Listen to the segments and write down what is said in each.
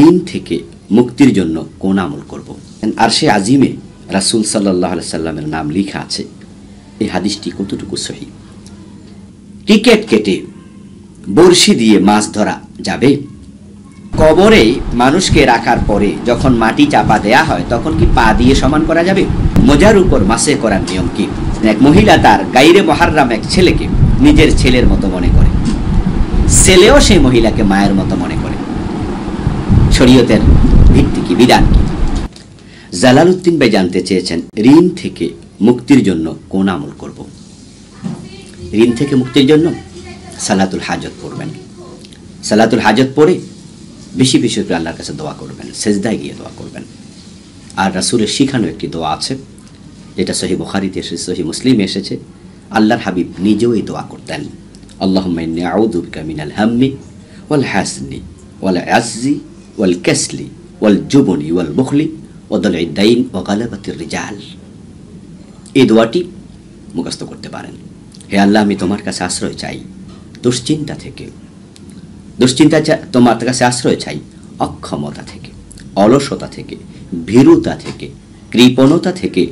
ঋণ থেকে মুক্তির জন্য কোন আমল করব। আরশে আজিমে রাসূল সাল্লাল্লাহু আলাইহি সাল্লামের নাম লেখা আছে। এই হাদিসটি কতটুকু সহিহ? টিকেট কেটে বড়শি দিয়ে মাছ ধরা যাবে? কবরে মানুষকে রাখার পরে যখন মাটি চাপা দেয়া হয় তখন কি পা দিয়ে সমান করা যাবে? মোজার উপর মাসে করার নিয়ম কি? এক মহিলা তার গায়রে মুহাররাম এক ছেলেকে নিজের ছেলের মতো মনে করে, ছেলেও সেই মহিলাকে মায়ের মতো মনে করে। শরীয়তের ভিত্তি কি, বিধান কি? জালালউদ্দিন ভাই জানতে চেয়েছেন ঋণ থেকে মুক্তির জন্য কোন আমল করব। ঋণ থেকে মুক্তির জন্য সালাতুল হাজত পড়বেন। সালাতুল হাজত পড়ে বেশি বেশি করে আল্লাহর কাছে দোয়া করবেন, সেজদায় গিয়ে দোয়া করবেন। আর রাসূলের শিখানো একটি দোয়া আছে যেটা সহিহ বুখারীতে এসেছে, সহিহ মুসলিমে এসেছে। আল্লাহর হাবিব নিজেও এই দোয়া করতেন, আল্লাহুম্মা ইন্নী আউযু বিকা মিনাল হাম্মি ওয়াল হাসনি ওয়াল আজজি ওয়াল কাসলি ওয়াল জুবনি ওয়াল বুখলি ওয়া দালঈদ দাইন ওয়া গালাবাতির রিজাল। এই দোয়াটি মুখস্থ করতে পারেন। হে আল্লাহ, আমি তোমার কাছে আশ্রয় চাই দুশ্চিন্তা থেকে, তোমার কাছে আশ্রয় চাই অক্ষমতা থেকে, অলসতা থেকে, ভীরুতা থেকে, কৃপণতা থেকে,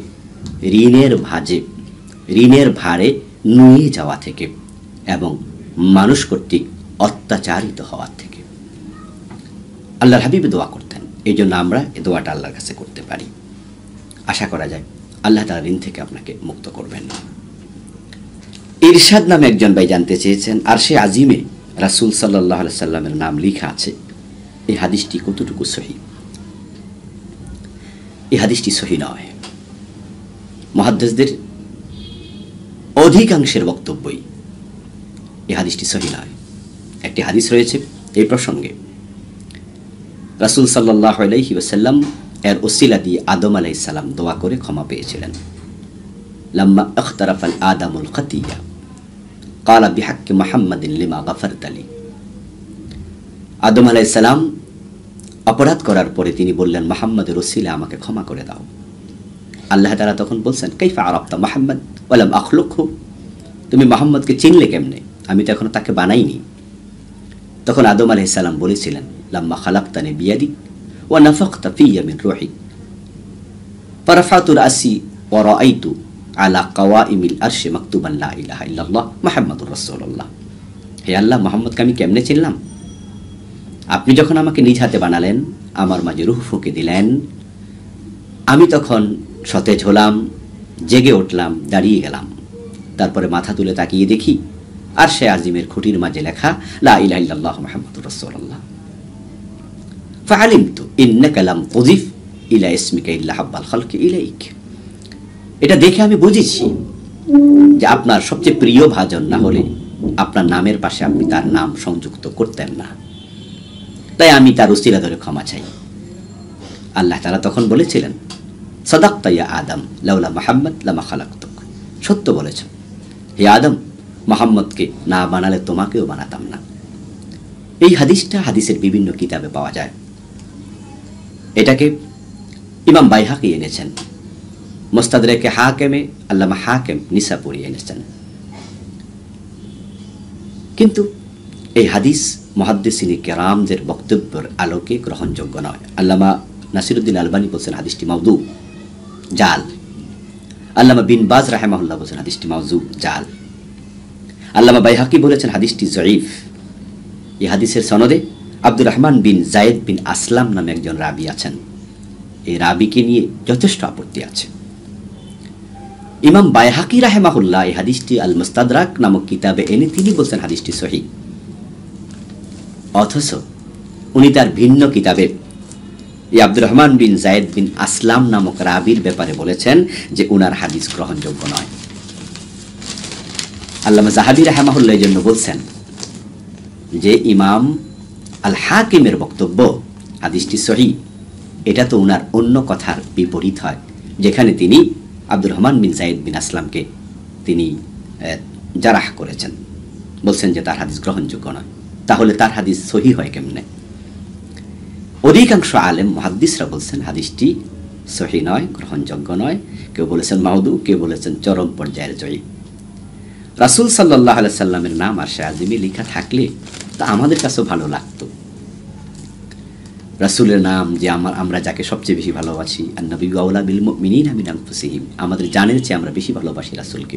ঋণের ভারে নুয়ে যাওয়া থেকে এবং মানুষ কর্তৃক অত্যাচারিত হওয়ার থেকে। আল্লাহর হাবিব দোয়া করতেন, এই জন্য আমরা এই দোয়াটা আল্লাহর কাছে করতে পারি। আশা করা যায় আল্লাহ তাআলা ঋণ থেকে আপনাকে মুক্ত করবেন। ইরশাদ নামে একজন ভাই জানতে চেয়েছেন আরশে আজিমে রাসূল সাল্লাল্লাহু আলাইহি সাল্লামের নাম লেখা আছে। এই হাদিসটি কতটুকু সহিহ? এই হাদিসটি সহিহ নয়। মুহাদ্দিসদের অধিকাংশের বক্তব্যই এই হাদিসটি সহিহ নয়। একটি হাদিস রয়েছে এই প্রসঙ্গে, রাসূল সাল্লাল্লাহু আলাইহি ওয়াসাল্লাম এর ওসিলা দিয়ে আদম আলাইহিস সালাম দোয়া করে ক্ষমা পেয়েছিলেন। লাম্মা ইখতারাফাল আদামুল খাতিয়া ক্বালা বিহাক্কি মুহাম্মাদিন লিমা গাফারতা লি। আদম আলাইহিস সালাম অপরাধ করার পরে তিনি বললেন, মুহাম্মাদের ওসিলা আমাকে ক্ষমা করে দাও। আল্লাহ তাআলা তখন বলছেন, কাইফা আরাফতা মুহাম্মাদ ওয়া লাম আখলুকহু, তুমি মুহাম্মদকে চিনলে কেমনে, আমি তো এখনো তাকে বানাইনি। তখন আদম আলাইহিস সালাম বলেছিলেন, লাম্মা খালাকতানি বিয়াদিক ওয়া নাফাখতা ফিয়া মিন রূহিক ফারাফাতু রাসি ওয়া রাআইতু আলা কাওয়াইমিল আরশি মাকতুবান লা ইলাহা ইল্লাল্লাহ মুহাম্মাদুর রাসূলুল্লাহ। হে আল্লাহ, মুহাম্মদকে আমি কেমনে চিনলাম? আপনি যখন আমাকে নিজ হাতে বানালেন, আমার মাঝে রূহ ফুঁকে দিলেন, আমি তখন সতেজ হলাম, জেগে উঠলাম, দাঁড়িয়ে গেলাম। তারপরে মাথা তুলে তাকিয়ে দেখি আরশে আজিমের খুঁটির মাঝে লেখা লা ইলাহা ইল্লাল্লাহ মুহাম্মাদুর রাসূলুল্লাহ। ফাআলিমতু ইন্নাকা লাম তুযিফ ইলা ইসমিকা ইল্লা হাব্বাল খালকি ইলাইক। এটা দেখে আমি বুঝেছি যে আপনার সবচেয়ে প্রিয় ভাজন না হলে আপনার নামের পাশে আপনি তার নাম সংযুক্ত করতেন না, তাই আমি তার উসিলা ধরে ক্ষমা চাই। আল্লাহ তাআলা তখন বলেছিলেন, সাদাকতা ইয়া আদম লাউলা মুহাম্মদ লামা খালাকতুক। সত্য বলেছ হে আদম, মুহাম্মদকে না বানালে তোমাকেও বানাতাম না। এই হাদিসটা হাদিসের বিভিন্ন কিতাবে পাওয়া যায়। এটাকে ইমাম বাইহাকি এনেছেন, মুস্তাদরাকে হাকিমে আল্লামা হাকিম নিসাপুরি এনেছেন। কিন্তু এই হাদিস মুহাদ্দিসিনে কেরামদের বক্তব্যের আলোকে গ্রহণযোগ্য নয়। আল্লামা নাসিরউদ্দিন আলবানী বলছেন হাদিসটি মাউদু, জাল। আল্লামা বিন বাজ রাহিমাহুল্লাহ বলছেন হাদিসটি মাউজু, জাল। আল্লামা বাইহাকি বলেছেন হাদিসটি জয়ীফ। এই হাদিসের সনদে আব্দুর রহমান বিন জায়েদ বিন আসলাম নামে একজন রাবি আছেন। এই রাবিকে নিয়ে যথেষ্ট আপত্তি আছে। ইমাম বাইহাকি রাহিমাহুল্লাহ এই হাদিসটি আল মুস্তাদরাক নামক কিতাবে এনে তিনি বলছেন হাদিসটি সহিহ। অথচ উনি তার ভিন্ন কিতাবে এই আব্দুর রহমান বিন জায়েদ বিন আসলাম নামক রাবির ব্যাপারে বলেছেন যে উনার হাদিস গ্রহণযোগ্য নয়। আল্লামা যাহাবী রাহিমাহুল্লাহ এর জন্য বলছেন যে ইমাম আল হাকিমের বক্তব্য হাদিসটি সহিহ, এটা তো উনার অন্য কথার বিপরীত হয়, যেখানে তিনি আব্দুর রহমান বিন জায়েদ বিন আসলামকে তিনি জারাহ করেছেন, বলছেন যে তার হাদিস গ্রহণযোগ্য নয়। তাহলে তার হাদিস সহিহ হয় কেমনে? অধিকাংশ আলেম মুহাদ্দিসরা বলছেন হাদিসটি সহিহ নয়, গ্রহণযোগ্য নয়। কেউ বলেছেন মাউদু, কেউ বলেছেন চরম পর্যায়ের জয়ী। রাসূল সাল্লাল্লাহু আলাইহি সাল্লামের নাম আরশে আজিমে লেখা থাকলে তা আমাদের কাছেও ভালো লাগতো। রাসূলের নাম যে আমরা যাকে সবচেয়ে বেশি ভালোবাসি, আন-নাবিয়্যু আওলা বিল মুমিনিনা মিন আনফুসিহিম, আমাদের জানের চেয়ে আমরা বেশি ভালোবাসি রাসূলকে।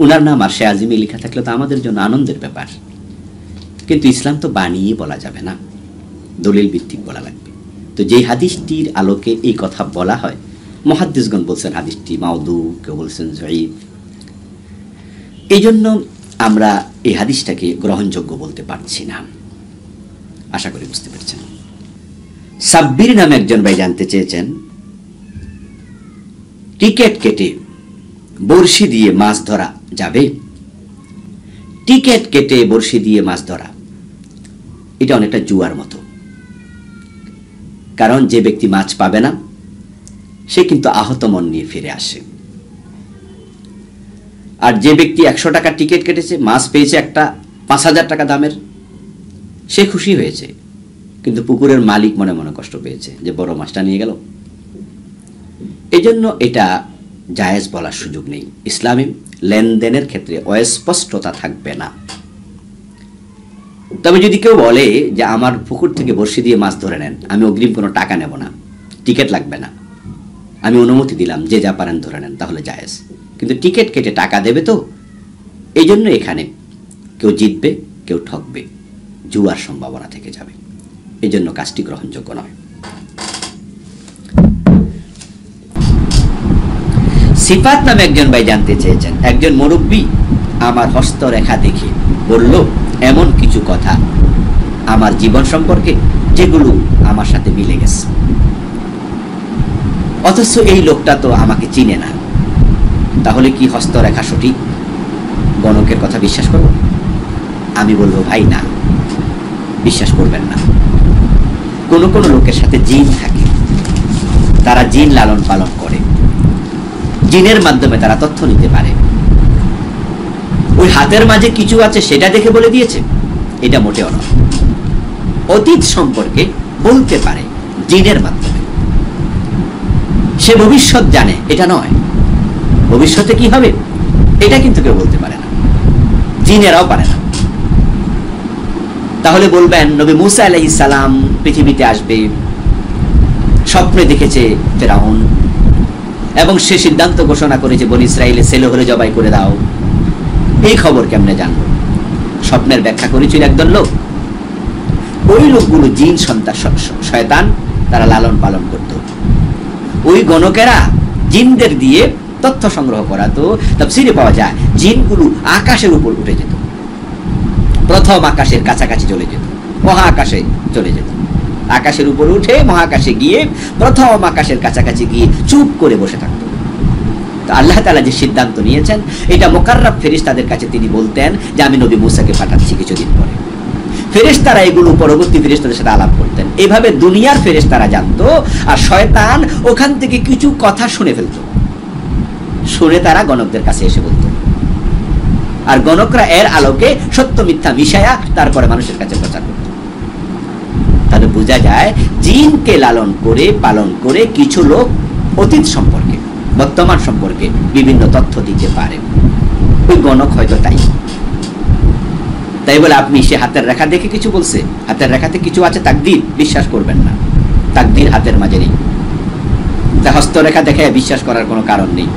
উনার নাম আরশে আজিমে লেখা থাকলে তো আমাদের জন্য আনন্দের ব্যাপার। কিন্তু ইসলাম তো বানিয়ে বলা যাবে না, দলিল ভিত্তিক বলা লাগবে। তো যেই হাদিসটির আলোকে এই কথা বলা হয়, মুহাদ্দিসগণ বলছেন হাদিসটি মাউদু, কেউ বলছেন যঈফ। এই জন্য আমরা এই হাদিসটাকে গ্রহণযোগ্য বলতে পারছি না। আশা করি বুঝতে পেরেছেন। সাব্বির নামে একজন ভাই জানতে চেয়েছেন, টিকেট কেটে বড়শি দিয়ে মাছ ধরা যাবে? টিকেট কেটে বড়শি দিয়ে মাছ ধরা এটা অনেকটা জুয়ার মতো। কারণ যে ব্যক্তি মাছ পাবে না সে কিন্তু আহত মন নিয়ে ফিরে আসে। আর যে ব্যক্তি 100 টাকা টিকিট কেটেছে, মাছ পেয়েছে একটা 5000 টাকা দামের, সে খুশি হয়েছে, কিন্তু পুকুরের মালিক মনে মনে কষ্ট পেয়েছে যে বড় মাছটা নিয়ে গেল। এই জন্য এটা জায়েজ বলার সুযোগ নেই। ইসলামী লেনদেনের ক্ষেত্রে অস্পষ্টতা থাকবে না। তবে যদি কেউ বলে যে আমার পুকুর থেকে বড়শি দিয়ে মাছ ধরে নেন, আমি অগ্রিম কোনো টাকা নেব না, টিকিট লাগবে না, আমি অনুমতি দিলাম, যে যা পারেন ধরে নেন, তাহলে জায়েজ। কিন্তু টিকিট কেটে টাকা দেবে তো, এই জন্য এখানে কেউ জিতবে কেউ ঠকবে, জুয়ার সম্ভাবনা থেকে যাবে। এই জন্য কাজটি গ্রহণযোগ্য নয়। সিফাত নামে একজন ভাই জানতে চেয়েছেন, একজন মুরব্বী আমার হস্তরেখা দেখে বলল এমন কিছু কথা আমার জীবন সম্পর্কে যেগুলো আমার সাথে মিলে গেছে, অথচ এই লোকটা তো আমাকে চিনে না, তাহলে কি হস্তরেখা সঠিক? গণকের কথা বিশ্বাস করব? আমি বলবো ভাই না, বিশ্বাস করবেন না। কোন কোন লোকের সাথে জিন থাকে, তারা জিন লালন পালন করে, জিনের মাধ্যমে তারা তথ্য নিতে পারে। ওই হাতের মাঝে কিছু আছে সেটা দেখে বলে দিয়েছে, এটা মোটেও নয়। অতীত সম্পর্কে বলতে পারে জিনের মাধ্যমে, সে ভবিষ্যৎ জানে, এটা নয়। ভবিষ্যতে কি হবে এটা কিন্তু কেউ বলতে পারে না, জিনেরাও পারে না। তাহলে বলবেন নবী মুসা আলাইহিস সালাম পৃথিবীতে আসবে, স্বপ্নে দেখেছে ফেরাউন, এবং সে সিদ্ধান্ত ঘোষণা করেছে বনী ইসরাইলের ছেলে হলে জবাই করে দাও। এই খবর কেমনে জানবো? স্বপ্নের ব্যাখ্যা করেছিল একদল লোক। ওই লোকগুলো জিন সন্তান, শয়তান, তারা লালন পালন করত। ওই গণকেরা জিনদের দিয়ে তথ্য সংগ্রহ করাতো। তাফসীরে পাওয়া যায় জিনগুলো আকাশের উপর উঠে যেত, প্রথম আকাশের কাছাকাছি চলে যেত, মহাকাশে চলে যেত। আকাশের উপর উঠে মহাকাশে গিয়ে প্রথম আকাশের কাছাকাছি গিয়ে চুপ করে বসে থাকত। তো আল্লাহ তাআলা যে সিদ্ধান্ত নিয়েছেন, এটা মুকাররাব ফেরেশতাদের কাছে তিনি বলতেন যে আমি নবী মুসাকে পাঠাচ্ছি কিছুদিন পরে। ফেরেশতারা এগুলো পরবর্তী ফেরেশতাদের সাথে আলাপ করতেন। এইভাবে দুনিয়ার ফেরেশতারা জানতো, আর শয়তান ওখান থেকে কিছু কথা শুনে ফেলতো, শুনে তারা গণকদের কাছে এসে বলতো, আর গণকরা এর আলোকে সত্য মিথ্যা মিশায়া তারপরে মানুষের কাছে প্রচার করত। তাহলে বোঝা যায় জিনকে লালন করে পালন করে কিছু লোক অতীত সম্পর্কে, বর্তমান সম্পর্কে বিভিন্ন তথ্য দিতে পারে। ওই গণক হয়তো তাই বলে আপনি সে হাতের রেখা দেখে কিছু বলছে, হাতের রেখাতে কিছু আছে তাকদীর, বিশ্বাস করবেন না। তাকদীর হাতের মাঝে নেই, তা হস্তরেখা দেখে বিশ্বাস করার কোনো কারণ নেই।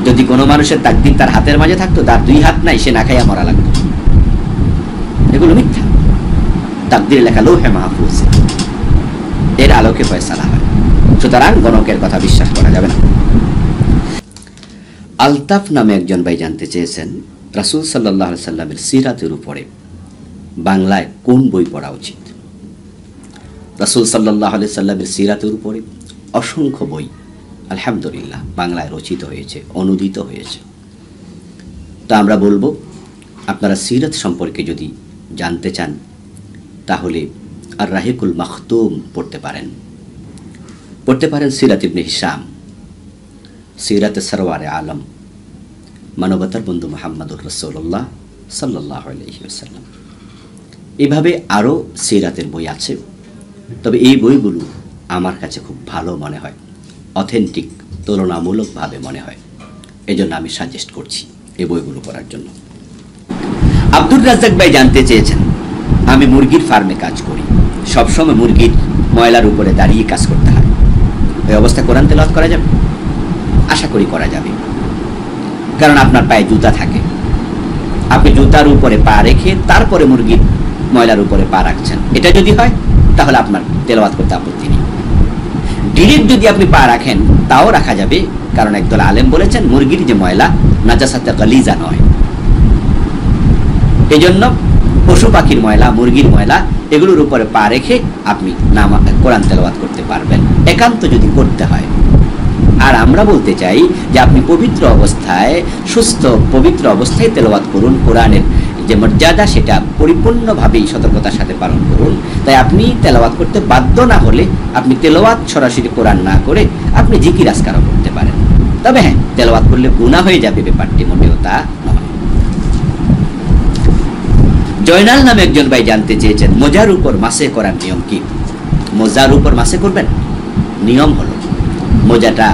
যদি কোনো মানুষের তাকদীর তার হাতের মাঝে থাকতো, তার 2 হাত নাই, সে না খাইয়া মরা লাগতো। এগুলো মিথ্যা। তাকদীর লেখা লৌহে মাহফুজ, এর আলোকে ফয়সালা হয়। সুতরাং গণকের কথা বিশ্বাস করা যাবে না। আলতাফ নামে একজন ভাই জানতে চেয়েছেন, রাসূল সাল্লাল্লাহু আলাইহি সাল্লামের সিরাতের উপরে বাংলায় কোন বই পড়া উচিত? রাসূল সাল্লাল্লাহু আলাইহি সাল্লামের সিরাতের উপরে অসংখ্য বই আলহামদুলিল্লাহ বাংলায় রচিত হয়েছে, অনুদিত হয়েছে। তো আমরা বলবো, আপনারা সিরাত সম্পর্কে যদি জানতে চান তাহলে আর রাহিকুল মাখতুম পড়তে পারেন সিরাত ইবনে হিশাম, সিরাত সরওয়ারে আলম, মানবতার বন্ধু মুহাম্মদুর রাসূলুল্লাহ সাল্লাল্লাহু আলাইহি ওয়াসাল্লাম। এভাবে আরও সিরাতের বই আছে, তবে এই বইগুলো আমার কাছে খুব ভালো মনে হয়, অথেন্টিক, তুলনামূলকভাবে মনে হয়। এজন্য আমি সাজেস্ট করছি এই বইগুলো পড়ার জন্য। আব্দুর রাজ্জাক ভাই জানতে চেয়েছেন, আমি মুরগির ফার্মে কাজ করি, সবসময় মুরগির ময়লার উপরে দাঁড়িয়ে কাজ করতে হয়, ওই অবস্থায় কোরআন তেলাওয়াত করা যাবে? আশা করি করা যাবে, কারণ আপনার পায়ে জুতা থাকে, আপনি জুতার উপরে পা রেখে তারপরে মুরগির ময়লার উপরে পা রাখছেন। এটা যদি হয় তাহলে আপনার তেলাওয়াত করতে আপত্তি নেই। ডিরেক্ট যদি আপনি পা রাখেন তাও রাখা যাবে, কারণ একদল আলেম বলেছেন মুরগির যে ময়লা নাজাসাতে গালিজা নয়, এই জন্য পশু পাখির ময়লা, মুরগির ময়লা এগুলোর উপরে পা রেখে আপনি কোরআন তেলাওয়াত করতে পারবেন, একান্ত যদি করতে হয়। আর আমরা বলতে চাই যে আপনি পবিত্র অবস্থায়, সুস্থ পবিত্র অবস্থায় তেলাওয়াত করুন, কোরআনের যে মর্যাদা সেটা পরিপূর্ণভাবেই সতর্কতার সাথে পালন করুন। তাই আপনি তেলাওয়াত করতে বাধ্য না হলে আপনি তেলাওয়াত সরাসরি কোরআন না করে আপনি জিকির আজকারও করতে পারেন। তবে হ্যাঁ, তেলাওয়াত করলে গুনাহ হয়ে যাবে, ব্যাপারটি মোটেও তা নয়। জয়নাল নামে একজন ভাই জানতে চেয়েছেন মোজার উপর মাসে করার নিয়ম কি? মোজার উপর মাসে করবেন? নিয়ম হলো মোজাটা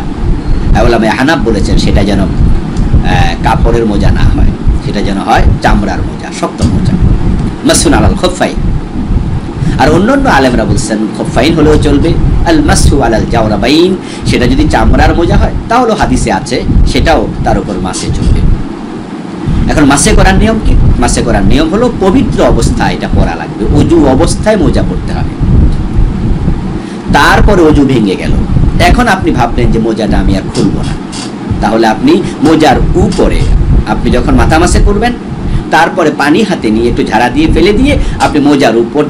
উলামায়ে হানাফ বলেছেন সেটা যেন কাপড়ের মোজা না হয়, সেটা যেন হয় চামড়ার মোজা, শক্ত মোজা, মাসুন আলাল খুফাইন। আর অন্যান্য আলেমরা বলছেন খুফাইন হলেও চলবে, আল মাসু আলাল জাওরাবাইন, সেটা যদি চামড়ার মোজা হয় তাহলে হাদিসে আছে সেটাও তার উপর মাসে চলবে। এখন মাসে করার নিয়ম কি? মাসে করার নিয়ম হলো পবিত্র অবস্থায় এটা পরা লাগবে, ওযু অবস্থায় মোজা পড়তে হবে। তারপরে ওযু ভেঙে গেল, এখন আপনি ভাবলেন যে মোজাটা আমি আর খুলবো না, তাহলে আপনি মোজার উপরে আপনি যখন মাথা মাসে করবেন তারপরে পানি হাতে নিয়ে একটু ঝাড়া দিয়ে ফেলে দিয়ে আপনি মোজার উপর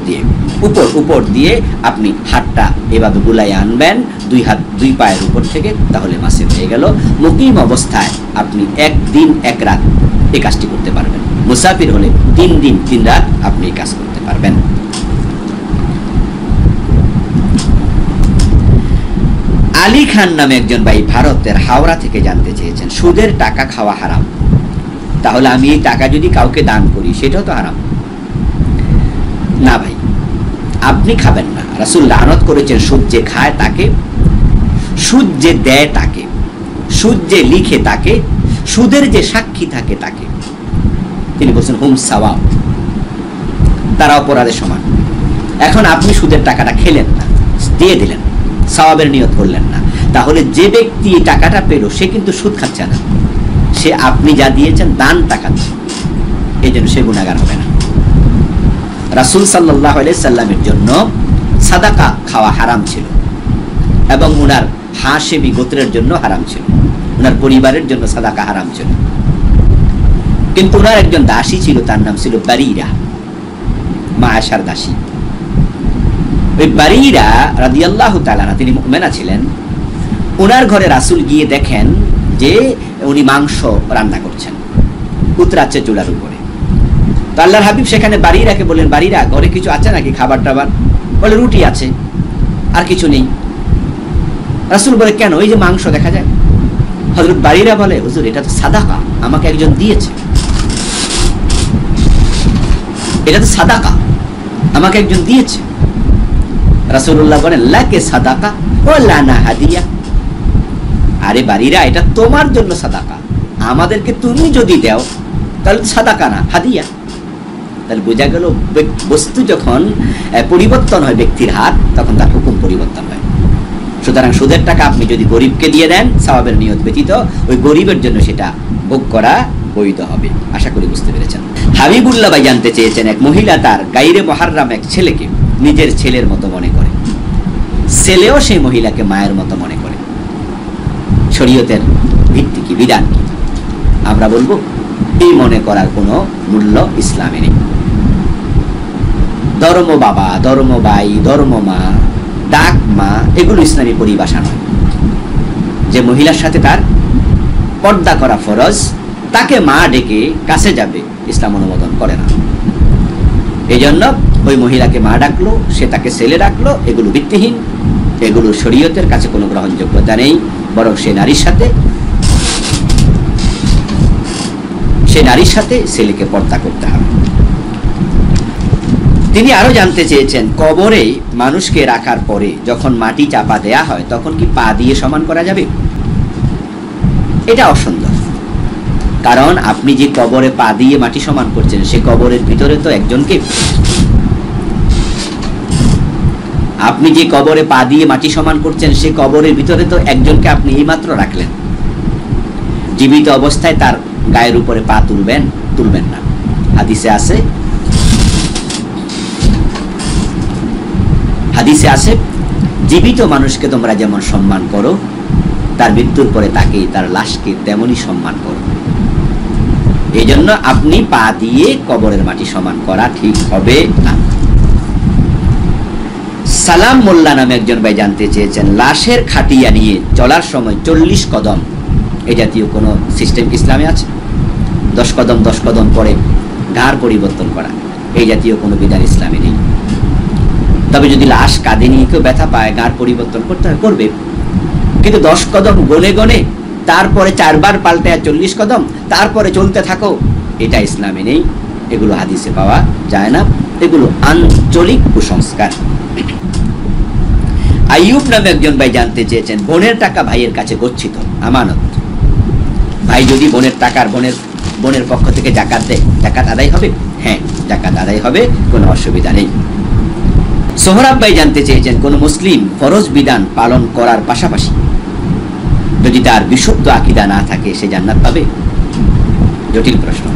দিয়ে আপনি হাতটা এভাবে বুলাই আনবেন, দুই হাত দুই পায়ের উপর থেকে, তাহলে মাসে হয়ে গেল। মুকিম অবস্থায় আপনি 1 দিন 1 রাত এই কাজটি করতে পারবেন, মুসাফির হলে 3 দিন 3 রাত আপনি এই কাজ করতে পারবেন। আলী খান নামে একজন ভাই ভারতের হাওড়া থেকে জানতে চেয়েছেন সুদের টাকা খাওয়া হারাম, তাহলে আমি এই টাকা যদি কাউকে দান করি সেটাও তো হারাম? না ভাই, আপনি খাবেন না। রাসূল লানত করেছেন সুদ যে খায় তাকে, সুদ যে দেয় তাকে, সুদ যে লিখে তাকে, সুদের যে সাক্ষী থাকে তাকে। তিনি বলছেন হুম সাওয়া, তারা অপরাধের সমান। এখন আপনি সুদের টাকাটা খেলেন না, দিয়ে দিলেন, সওয়াবের নিয়ত করলেন না, তাহলে যে ব্যক্তি টাকাটা পেল সে কিন্তু সুদ খাচ্ছে না, সে আপনি যা দিয়েছেন দান টাকা, এই জন্য সে গুনাহগার হবে না। রাসূল সাল্লাল্লাহু আলাইহি সাল্লামের জন্য সাদাকা খাওয়া হারাম ছিল, এবং উনার হাশেমি গোত্রের জন্য হারাম ছিল, উনার পরিবারের জন্য সাদাকা হারাম ছিল। কিন্তু উনার একজন দাসী ছিল, তার নাম ছিল বারিরা, মা আয়েশার দাসী। ওই বারিরা রাদিয়াল্লাহু তাআলা আনহা, তিনি মুমিনা ছিলেন। ওনার ঘরে রাসূল গিয়ে দেখেন যে উনি মাংস রান্না করছেন, উতরাচ্ছে চুলার উপরে। তো আল্লাহর হাবিব সেখানে বারিরাকে বললেন, বারিরা ঘরে কিছু আছে নাকি খাবার টাবার? বলে রুটি আছে, আর কিছু নেই। রাসূল বলে কেন? ওই যে মাংস দেখা যায়। হযরত বারিরা বলে হুজুর এটা তো সাদাকা, আমাকে একজন দিয়েছে, এটা তো সাদাকা, আমাকে একজন দিয়েছে। রাসূলুল্লাহ বলেন লাকে সাদাকা ও লানা হাদিয়া। আরে বারিরা, এটা তোমার জন্য সাদাকা, আমাদেরকে তুমি যদি দাও তাহলে সাদাকা না, হাদিয়া। তাহলে বোঝা গেল বস্তু যখন পরিবর্তন হয় ব্যক্তির হাত, তখন তার হুকুম পরিবর্তন হয়। সুতরাং সুদের টাকা আপনি যদি গরিবকে দিয়ে দেন সওয়াবের নিয়ত ব্যতীত, ওই গরিবের জন্য সেটা ভোগ করা বৈধ হবে। আশা করি বুঝতে পেরেছেন। হাবিবুল্লাহ ভাই জানতে চেয়েছেন এক মহিলা তার গায়রে মুহাররাম এক ছেলেকে নিজের ছেলের মতো মনে করে, ছেলেও সেই মহিলাকে মায়ের মতো মনে করে, শরীয়তের ভিত্তি কি, বিধান কি? আমরা বলবো এই মনে করার কোনো মূল্য ইসলামে নেই। ধর্ম বাবা, ধর্ম ভাই, ধর্ম মা, ডাক মা, এগুলো ইসলামী পরিভাষা নয়। যে মহিলার সাথে তার পর্দা করা ফরজ, তাকে মা ডেকে কাছে যাবে, ইসলাম অনুমোদন করে না। এই জন্য ওই মহিলাকে মা ডাকলো, সে তাকে ছেলে ডাকলো, এগুলো ভিত্তিহীন, এগুলো শরীয়তের কাছে কোনো গ্রহণযোগ্যতা নেই। বরং সে নারীর সাথে ছেলেকে পর্দা করতে হবে। তিনি আরো জানতে চেয়েছেন কবরে মানুষকে রাখার পরে যখন মাটি চাপা দেয়া হয় তখন কি পা দিয়ে সমান করা যাবে? এটা অসুন্দর, কারণ আপনি যে কবরে পা দিয়ে মাটি সমান করছেন সে কবরের ভিতরে তো একজনকে আপনি যে কবরে পা দিয়ে মাটি সমান করছেন, সে কবরের ভিতরে তো একজনকে আপনি এইমাত্র রাখলেন। জীবিত অবস্থায় তার গায়ের উপরে পা তুলবেন না। হাদিসে আছে জীবিত মানুষকে তোমরা যেমন সম্মান করো, তার মৃত্যুর পরে তাকে, তার লাশকে তেমনই সম্মান করো। এই জন্য আপনি পা দিয়ে কবরের মাটি সমান করা ঠিক হবে না। সালাম মোল্লা নামে একজন ভাই জানতে চেয়েছেন, লাশের খাটিয়া নিয়ে চলার সময় 40 কদম, এই জাতীয় কোনো সিস্টেম ইসলামে আছে? 10 কদম পরে ঘাড় পরিবর্তন করা, এই জাতীয় কোনো বিধান ইসলামে নেই। তবে যদি লাশ কাঁধে নিয়ে কেউ ব্যথা পায়, ঘাড় পরিবর্তন করতে হয়, করবে। কিন্তু 10 কদম গনে গনে তারপরে 4 বার পাল্টে 40 কদম তারপরে চলতে থাকো, এটা ইসলামে নেই। এগুলো হাদিসে পাওয়া যায় না, এগুলো আঞ্চলিক কুসংস্কার। আইয়ুব নামে একজন ভাই জানতে চেয়েছেন, বোনের টাকা ভাইয়ের কাছে গচ্ছিত আমানত, ভাই যদি বোনের টাকার বোনের পক্ষ থেকে জাকাত দেয়, জাকাত আদায় হবে? হ্যাঁ, জাকাত আদায় হবে, কোনো অসুবিধা নেই। সোহরাব ভাই জানতে চেয়েছেন, কোন মুসলিম ফরজ বিধান পালন করার পাশাপাশি যদি তার বিশুদ্ধ আকীদা না থাকে, সে জান্নাত পাবে? জটিল প্রশ্ন।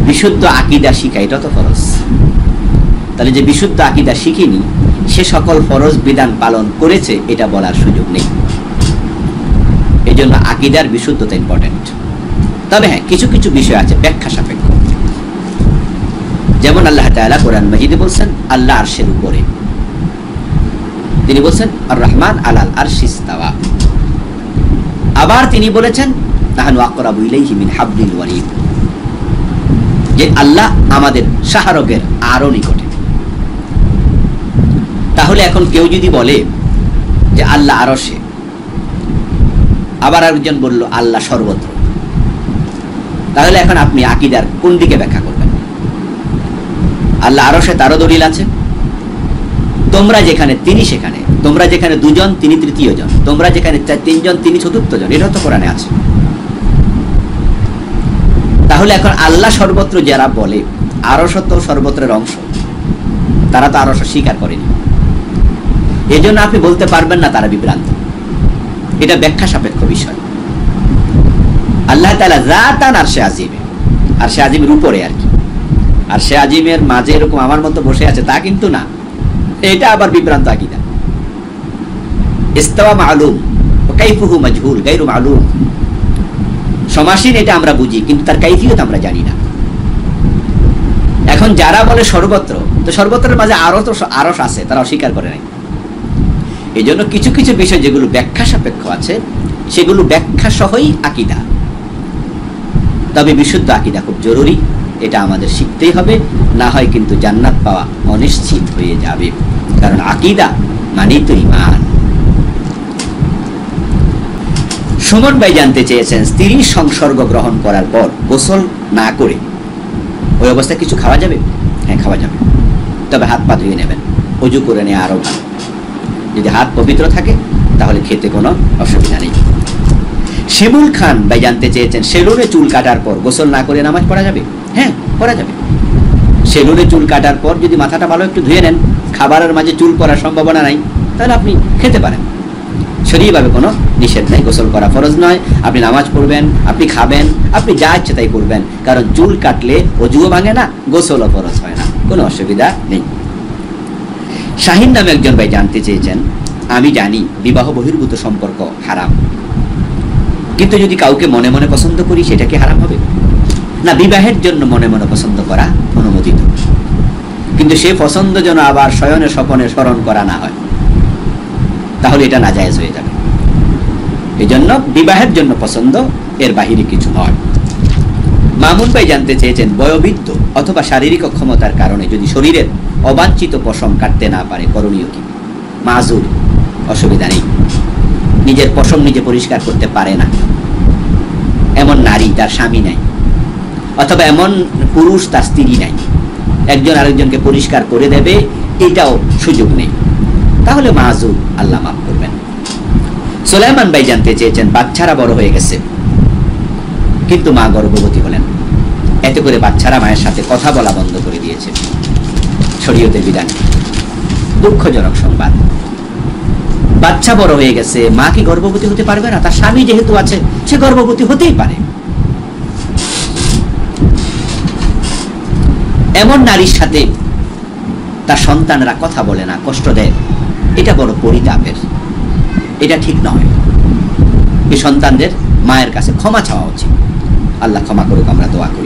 বিশুদ্ধ আকীদা শিখা এটা তো ফরজ। তাহলে যে বিশুদ্ধ আকীদা শিখেনি, সে সকল ফরজ বিধান পালন করেছে, এটা বলার সুযোগ নেই। এই জন্য আকীদার বিশুদ্ধতা ইম্পর্টেন্ট। তবে হ্যাঁ, কিছু কিছু বিষয় আছে ব্যাখ্যা সাপেক্ষ। যেমন আল্লাহ তাআলা কোরআন মাজিদে বলছেন আল্লাহ আরশের উপরে, তিনি বলছেন আর রহমান আলাল আরশি ইস্তাওয়া। আবার তিনি বলেছেন নাহনু আকরাবু ইলাইহি মিন হাবলিল ওয়ারিদ, যে আল্লাহ আমাদের শাহরগের আরো নিকটে। তাহলে এখন কেউ যদি বলে যে আল্লাহ আরশে, আবার একজন বলল আল্লাহ সর্বত্র, তাহলে এখন আপনি আকীদার কোন দিকে ব্যাখ্যা করবেন? আল্লাহ আরশে তারও দলিল আছে, তোমরা যেখানে তিনি সেখানে, তোমরা যেখানে 2 জন তিনি 3য় জন, তোমরা যেখানে 3 জন তিনি 4র্থ জন, এটাও তো কোরআনে আছে। তাহলে এখন আল্লাহ সর্বত্র যারা বলে, আরশ তো সর্বত্রের অংশ, তারা তো আরশ স্বীকার করেনি। এই জন্য আপনি বলতে পারবেন না তারা বিভ্রান্ত। এটা ব্যাখ্যা সাপেক্ষ বিষয়। আল্লাহ তাআলা যাতান আরশে আজিমে, আরশে আজিমের উপরে আর কি, আরশে আজিমের মাঝে এরকম আমার মতো বসে আছে তা কিন্তু না, এটা আবার বিভ্রান্ত আকীদা। ইস্তাওয়া মালুম ওয়া কাইফুহু মাজহুল গায়রু মালুম, সমাসীন এটা আমরা বুঝি, কিন্তু তার কাইফিয়ত আমরা জানি না। এখন যারা বলে সর্বত্র, তো সর্বত্রের মাঝে আরো তো আরশ আছে, তারা অস্বীকার করে নাই। এই জন্য কিছু কিছু বিষয় যেগুলো ব্যাখ্যা সাপেক্ষ আছে, সেগুলো ব্যাখ্যা সহই আকীদা। তবে বিশুদ্ধ আকীদা খুব জরুরি, এটা আমাদের শিখতেই হবে, না হয় কিন্তু জান্নাত পাওয়া অনিশ্চিত হয়ে যাবে। কারণ আকীদা মানেই তো ঈমান। সুমন ভাই জানতে চেয়েছেন, স্ত্রী সংসর্গ গ্রহণ করার পর গোসল না করে ওই অবস্থায় কিছু খাওয়া যাবে? হ্যাঁ, খাওয়া যাবে, তবে হাত পা ধুয়ে নেবেন, ওযু করে নেওয়া আরো ভালো। যদি হাত পবিত্র থাকে তাহলে খেতে কোনো অসুবিধা নেই। শিমুল খান ভাই জানতে চেয়েছেন, সেলুনে চুল কাটার পর গোসল না করে নামাজ পড়া যাবে? হ্যাঁ, পড়া যাবে। সেলুনে চুল কাটার পর যদি মাথাটা ভালো একটু ধুয়ে নেন, খাবারের মাঝে চুল পড়ার সম্ভাবনা নাই, তাহলে আপনি খেতে পারেন। শরীয়ভাবে কোনো নিষেধ নাই, গোসল করা ফরজ নয়। আপনি নামাজ পড়বেন, আপনি খাবেন, আপনি যা ইচ্ছে তাই করবেন, কারণ চুল কাটলে ওযুও ভাঙে না, গোসলও ফরজ হয় না, কোনো অসুবিধা নেই। শাহিন নামে একজন ভাই জানতে চেয়েছেন, আমি জানি বিবাহ বহির্ভূত সম্পর্ক হারাম, কিন্তু যদি কাউকে মনে মনে পছন্দ করি সেটা কি হারাম হবে? না, বিবাহের জন্য মনে মনে পছন্দ করা অনুমোদিত, কিন্তু সে পছন্দ যেন আবার শয়নে স্বপনে স্মরণ করা না হয়, তাহলে এটা নাজায়েজ হয়ে যাবে। এই জন্য বিবাহের জন্য পছন্দ, এর বাহিরে কিছু নয়। মামুন ভাই জানতে চেয়েছেন, বয়োবৃদ্ধ অথবা শারীরিক অক্ষমতার কারণে যদি শরীরের অবাঞ্ছিত পশম কাটতে না পারে, করণীয় কি? মাযুর, অসুবিধা নেই। নিজের পশম নিজে পরিষ্কার করতে পারে না এমন নারী, তার স্বামী নাই, অথবা এমন পুরুষ তার স্ত্রী নাই, একজন আরেকজনকে পরিষ্কার করে দেবে, এটাও সুযোগ নেই, তাহলে মাযুর, আল্লাহ মাফ করবেন। সুলাইমান ভাই জানতে চেয়েছেন, বাচ্চারা বড় হয়ে গেছে কিন্তু মা গর্ভবতী হলেন, এতে করে বাচ্চারা মায়ের সাথে কথা বলা বন্ধ করে দিয়েছে, শরীয়তের বিধান। দুঃখজনক সংবাদ। বাচ্চা বড় হয়ে গেছে, মা কি গর্ভবতী হতে পারবে না? তার স্বামী যেহেতু আছে, সে গর্ভবতী হতেই পারে। এমন নারীর সাথে তার সন্তানরা কথা বলে না, কষ্ট দেয়, এটা বড় পরিতাপের, এটা ঠিক নয়। এই সন্তানদের মায়ের কাছে ক্ষমা চাওয়া উচিত। আল্লাহ ক্ষমা করুক, আমরা দোয়া করি।